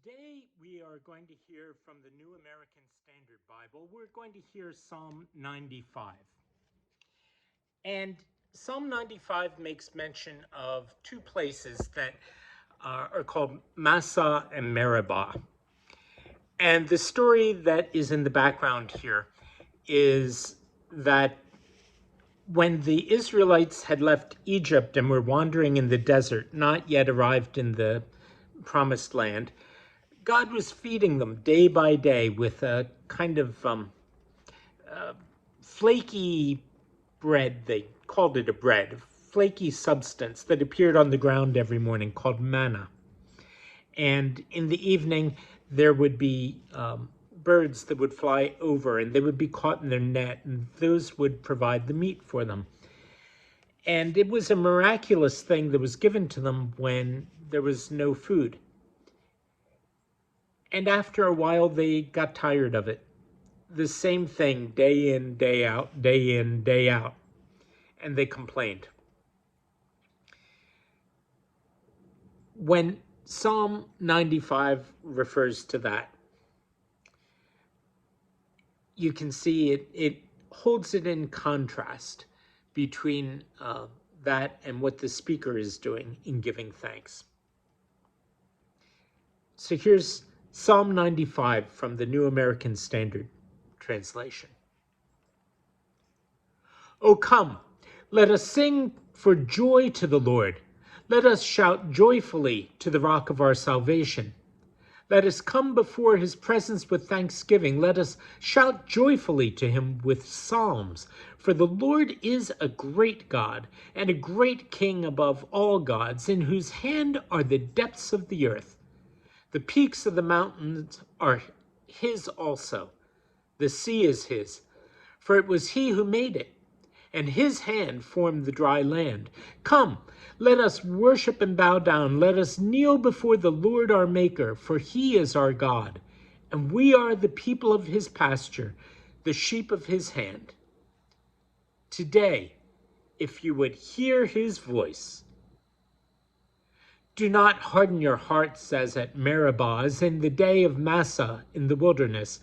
Today we are going to hear from the New American Standard Bible. We're going to hear Psalm 95. And Psalm 95 makes mention of two places that are called Massah and Meribah. And the story that is in the background here is that when the Israelites had left Egypt and were wandering in the desert, not yet arrived in the promised land, God was feeding them day by day with a kind of flaky bread. They called it a bread, flaky substance that appeared on the ground every morning called manna. And in the evening, there would be birds that would fly over and they would be caught in their net, and those would provide the meat for them. And it was a miraculous thing that was given to them when there was no food. And after a while, they got tired of it. The same thing day in, day out, day in, day out. And they complained. When Psalm 95 refers to that, you can see it holds it in contrast between that and what the speaker is doing in giving thanks. So here's Psalm 95 from the New American Standard Translation. O come, let us sing for joy to the Lord. Let us shout joyfully to the rock of our salvation. Let us come before his presence with thanksgiving. Let us shout joyfully to him with psalms. For the Lord is a great God and a great King above all gods, in whose hand are the depths of the earth. The peaks of the mountains are his also. The sea is his, for it was he who made it, and his hand formed the dry land. Come, let us worship and bow down. Let us kneel before the Lord our Maker, for he is our God, and we are the people of his pasture, the sheep of his hand. Today, if you would hear his voice, do not harden your hearts as at Meribah, as in the day of Massah in the wilderness,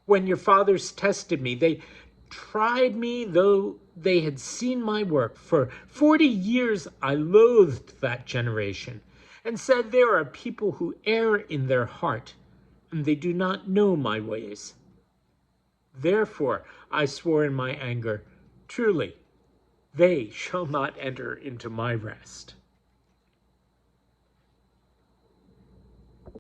when your fathers tested me. They tried me, though they had seen my work. For 40 years I loathed that generation, and said, there are people who err in their heart, and they do not know my ways. Therefore I swore in my anger, truly, they shall not enter into my rest.